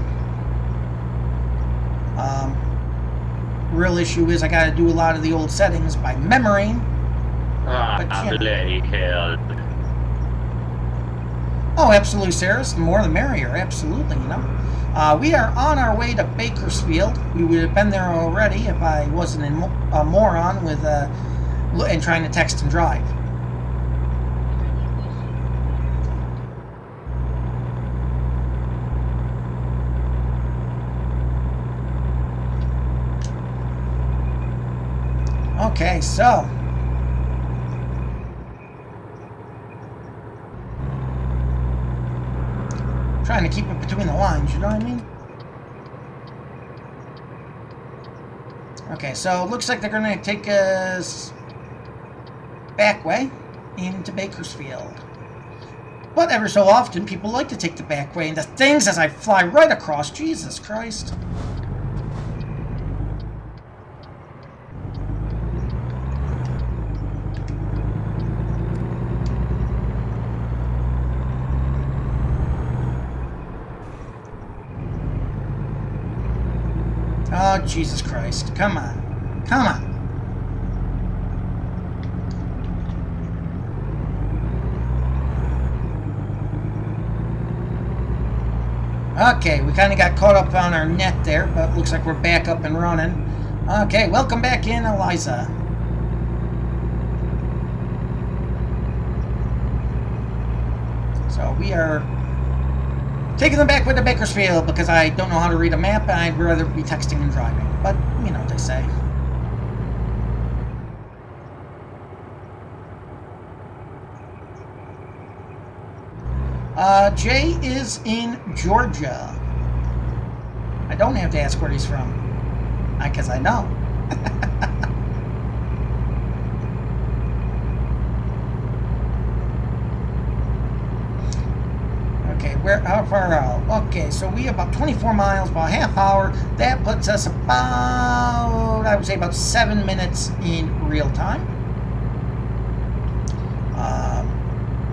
Real issue is I got to do a lot of the old settings by memory. Bloody hell. Oh, absolutely, Sarah. The more the merrier. Absolutely, you know. We are on our way to Bakersfield. We would have been there already if I wasn't a moron with and trying to text and drive. Okay, so trying to keep it between the lines, you know what I mean? Okay, so it looks like they're going to take us back way into Bakersfield. But ever so often, people like to take the back way into things as I fly right across. Jesus Christ. Oh, Jesus Christ. Come on. Come on. Okay, we kind of got caught up on our net there, but looks like we're back up and running. Okay, welcome back in, Eliza. So we are taking them back with the Bakersfield because I don't know how to read a map and I'd rather be texting and driving. But, you know what they say. Jay is in Georgia. I don't have to ask where he's from. Because I know. Okay, how far out? Okay, so we have about 24 miles, about a half hour. That puts us about, I would say, about 7 minutes in real time.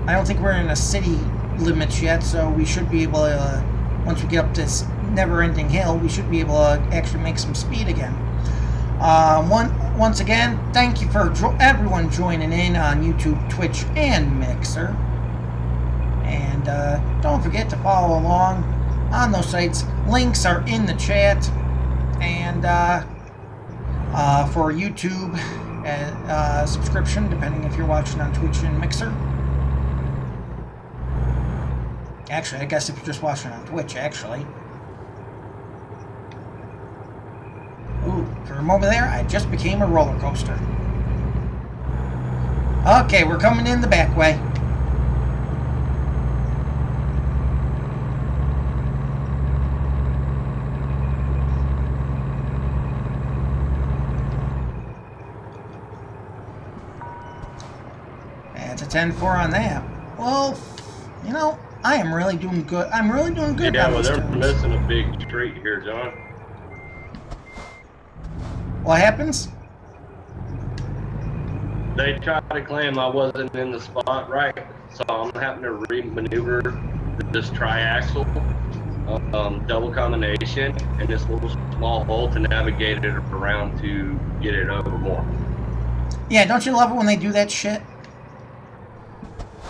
I don't think we're in a city limits yet, so we should be able to, once we get up this never-ending hill, we should be able to actually make some speed again. Once again, thank you for everyone joining in on YouTube, Twitch, and Mixer. And don't forget to follow along on those sites. Links are in the chat. And for YouTube subscription, depending if you're watching on Twitch and Mixer. Actually, I guess if you're just watching on Twitch, actually. Ooh, for a moment there, I just became a roller coaster. Okay, we're coming in the back way. That's a 10-4 on that. Well, you know, I am really doing good. I'm really doing good. Yeah, well, they're missing a big street here, John. What happens? They tried to claim I wasn't in the spot right, so I'm having to re-maneuver this triaxle. double combination and this little small hole to navigate it around to get it over more. Yeah, don't you love it when they do that shit?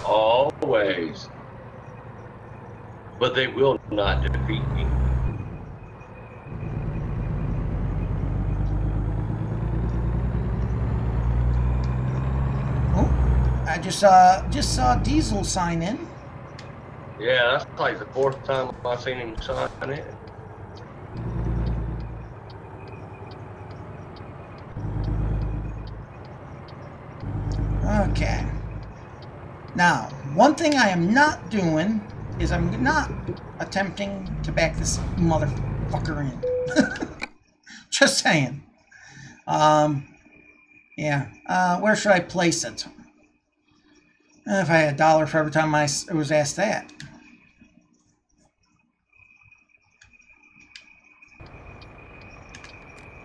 Always. But they will not defeat me. Oh, I just saw Diesel sign in. Yeah, that's like the 4th time I've seen him sign in. Okay. Now, one thing I am not doing is I'm not attempting to back this motherfucker in. Just saying. Yeah. Where should I place it? If I had $1 for every time I was asked that.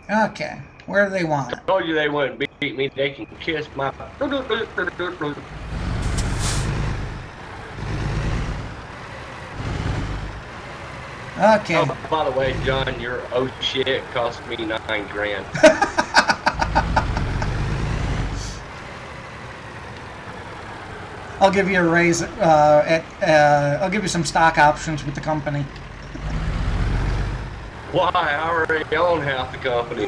Okay. Where do they want it? I told you they wouldn't beat me. They can kiss my... Okay. Oh, by the way, John, your oh shit cost me $9 grand. I'll give you a raise. I'll give you some stock options with the company. Why? I already own half the company.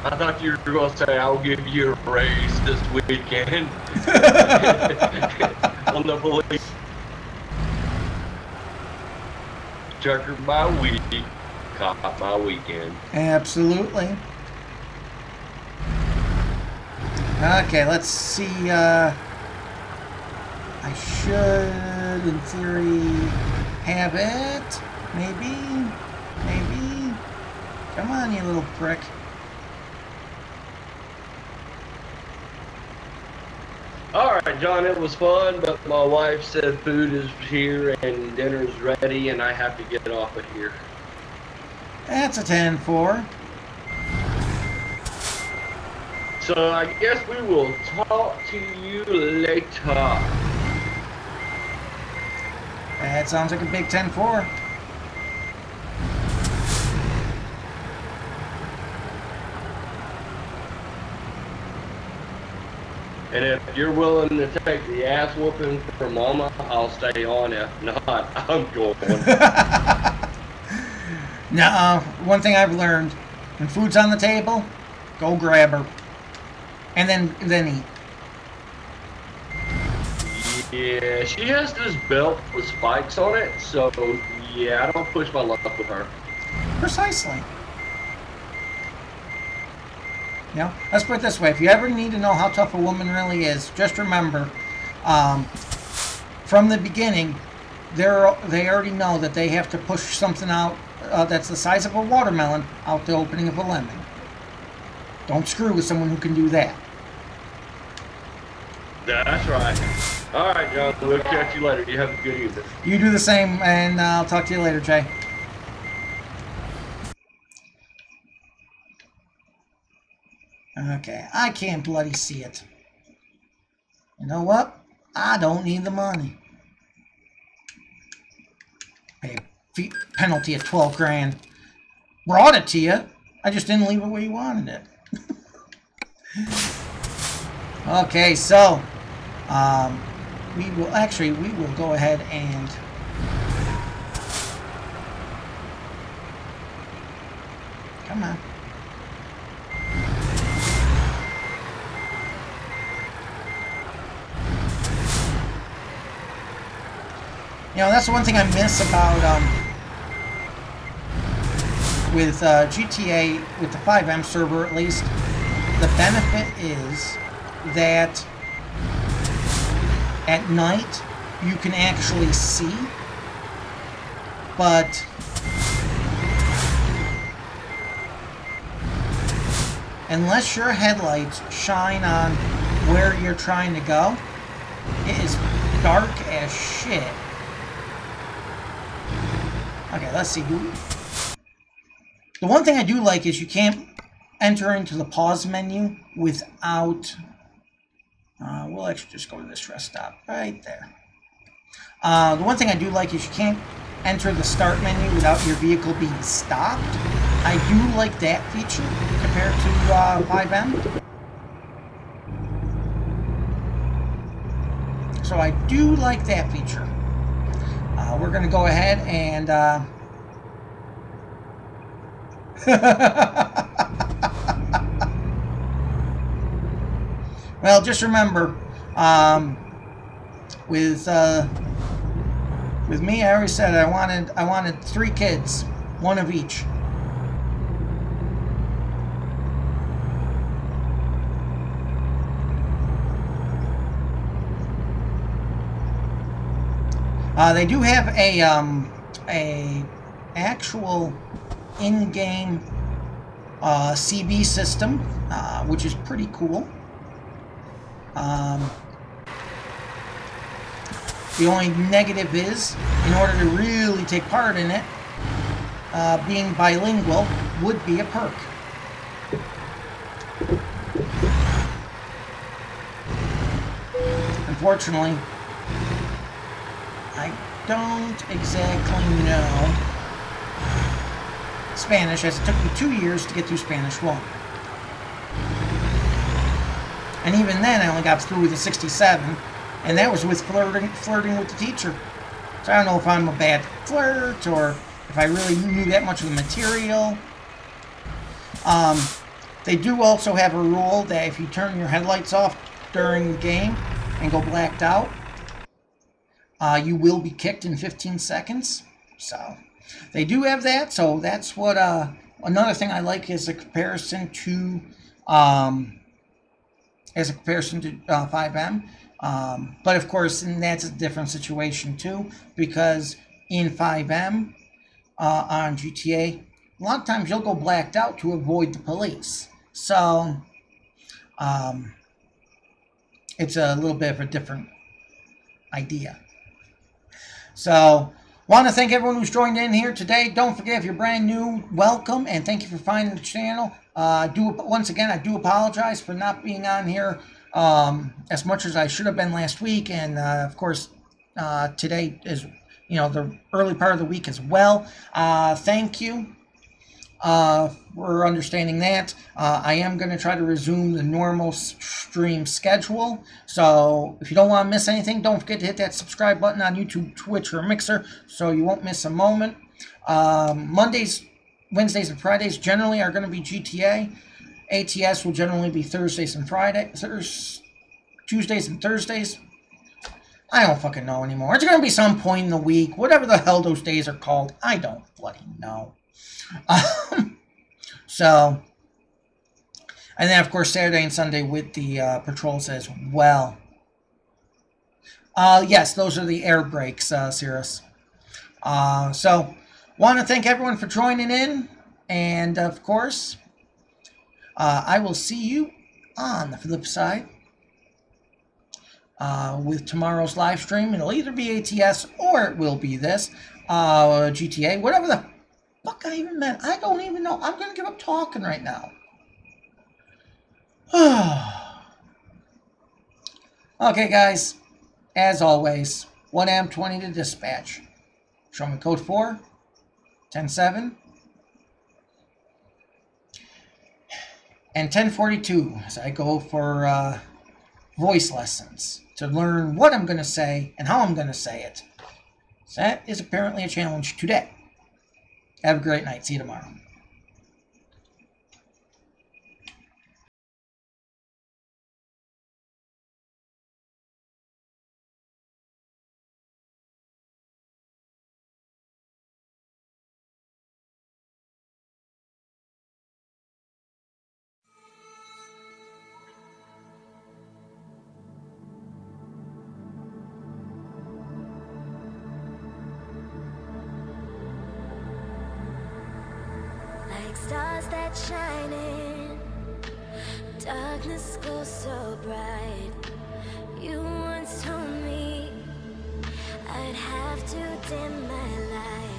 I thought you were going to say, I'll give you a raise this weekend. On the police. Trucker by week, cop by weekend. Absolutely. Okay, let's see. I should, in theory, have it. Maybe. Maybe. Come on, you little prick. Alright, John, it was fun, but my wife said food is here and dinner's ready and I have to get off of here. That's a 10-4. So I guess we will talk to you later. That sounds like a big 10-4. And if you're willing to take the ass whooping for Mama, I'll stay on. If not, I'm going. Now, one thing I've learned, when food's on the table, go grab her. And then eat. Yeah, she has this belt with spikes on it, so yeah, I don't push my luck with her. Precisely. You know, let's put it this way. If you ever need to know how tough a woman really is, just remember, from the beginning, they already know that they have to push something out that's the size of a watermelon out the opening of a lemon. Don't screw with someone who can do that. That's right. All right, John. We'll catch you later. You have a good evening. You do the same, and I'll talk to you later, Jay. Okay, I can't bloody see it. You know what? I don't need the money. Pay a penalty of 12 grand. Brought it to you. I just didn't leave it where you wanted it. Okay, so we will go ahead and come on. You know, that's the one thing I miss about with GTA, with the fivem server at least. The benefit is that at night you can actually see, but unless your headlights shine on where you're trying to go, it is dark as shit. Okay, let's see. The one thing I do like is you can't enter into the pause menu without We'll actually just go to this rest stop right there. The one thing I do like is you can't enter the start menu without your vehicle being stopped. I do like that feature compared to fivem. So I do like that feature. We're going to go ahead and... well, just remember, with me, I always said I wanted 3 kids, 1 of each. They do have a actual in-game CB system, which is pretty cool. The only negative is, in order to really take part in it, being bilingual would be a perk. Unfortunately, I don't exactly know Spanish, as it took me 2 years to get through Spanish 1. And even then, I only got through with a 67, and that was with flirting with the teacher. So I don't know if I'm a bad flirt, or if I really knew that much of the material. They do also have a rule that if you turn your headlights off during the game and go blacked out, you will be kicked in 15 seconds. So they do have that. So that's what another thing I like is a comparison to fivem. But of course, and that's a different situation too, because in fivem on GTA, a lot of times you'll go blacked out to avoid the police. So it's a little bit of a different idea. So, want to thank everyone who's joined in here today. Don't forget, if you're brand new, welcome, and thank you for finding the channel. Once again, I do apologize for not being on here as much as I should have been last week, and of course, today is, the early part of the week as well. Thank you for understanding that. I am going to try to resume the normal stream schedule. So if you don't want to miss anything, don't forget to hit that subscribe button on YouTube, Twitch, or Mixer so you won't miss a moment. Mondays, Wednesdays, and Fridays generally are going to be GTA. ATS will generally be Tuesdays and Thursdays. I don't fucking know anymore. It's going to be some point in the week. Whatever the hell those days are called, I don't bloody know. So, and then of course Saturday and Sunday with the patrols as well. Yes, those are the air brakes, Cirrus. So, want to thank everyone for joining in, and of course, I will see you on the flip side with tomorrow's live stream. It'll either be ATS or it will be this GTA, whatever the fuck I even meant. I don't even know. I'm going to give up talking right now. Okay, guys. As always, 1AM20 to dispatch. Show me code 4, 10-7, and 1042 as I go for voice lessons to learn what I'm going to say and how I'm going to say it. So that is apparently a challenge today. Have a great night. See you tomorrow. Like stars that shine in darkness goes so bright. You once told me I'd have to dim my light.